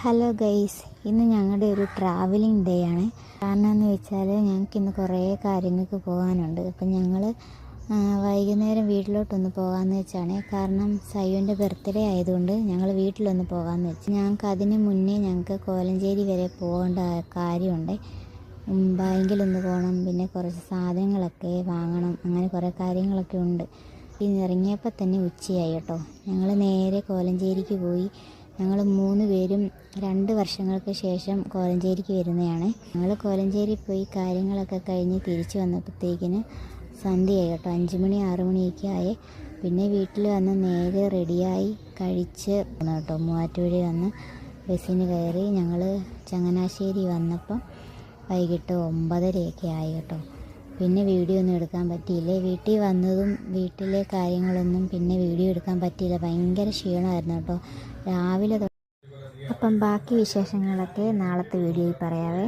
Hello guys, ഇന്ന് ഞങ്ങളുടെ ഒരു ട്രാവലിംഗ് ഡേ ആണ്. കാരണം എന്ന് വെച്ചാൽ ഞങ്ങൾക്ക് ഇന്ന് കുറേ കാര്യങ്ങൾക്ക് പോകാനുണ്ട്. അപ്പം ഞങ്ങൾ വൈകുന്നേരം വീട്ടിലോട്ടൊന്ന് പോകാമെന്ന് വെച്ചാണ്. കാരണം സയ്യുവിൻ്റെ ബർത്ത്ഡേ ആയതുകൊണ്ട് ഞങ്ങൾ വീട്ടിലൊന്ന് പോകാമെന്ന് വെച്ചു. ഞങ്ങൾക്ക് അതിന് മുന്നേ ഞങ്ങൾക്ക് കോലഞ്ചേരി വരെ പോകേണ്ട കാര്യമുണ്ട്. ബാങ്കിലൊന്ന് പോകണം, പിന്നെ കുറച്ച് സാധനങ്ങളൊക്കെ വാങ്ങണം, അങ്ങനെ കുറേ കാര്യങ്ങളൊക്കെ ഉണ്ട്. ഇന്ന് ഇറങ്ങിയപ്പോൾ തന്നെ ഉച്ചയായി കേട്ടോ. ഞങ്ങൾ നേരെ കോലഞ്ചേരിക്ക് പോയി. ഞങ്ങൾ 3 പേരും 2 വർഷങ്ങൾക്ക് ശേഷം കോലഞ്ചേരിക്ക് വരുന്നതാണ്. ഞങ്ങൾ കോലഞ്ചേരി പോയി കാര്യങ്ങളൊക്കെ കഴിഞ്ഞ് തിരിച്ചു വന്നപ്പോഴത്തേക്കിന് സന്ധ്യയായി കേട്ടോ. 5 മണി 6 മണിയൊക്കെ ആയി. പിന്നെ വീട്ടിൽ വന്ന് നേരെ റെഡിയായി കഴിച്ച് കേട്ടോ. മൂവാറ്റുപുഴ വന്ന് ബസ്സിന് കയറി ഞങ്ങൾ ചങ്ങനാശ്ശേരി വന്നപ്പം വൈകിട്ട് 9:30 ആയി കേട്ടോ. പിന്നെ വീഡിയോ ഒന്നും എടുക്കാൻ പറ്റിയില്ല. വീട്ടിൽ വന്നതും വീട്ടിലെ കാര്യങ്ങളൊന്നും പിന്നെ വീഡിയോ എടുക്കാൻ പറ്റിയില്ല. ഭയങ്കര ക്ഷീണമായിരുന്നു കേട്ടോ രാവിലെ. അപ്പം ബാക്കി വിശേഷങ്ങളൊക്കെ നാളത്തെ വീഡിയോയിൽ പറയാവേ.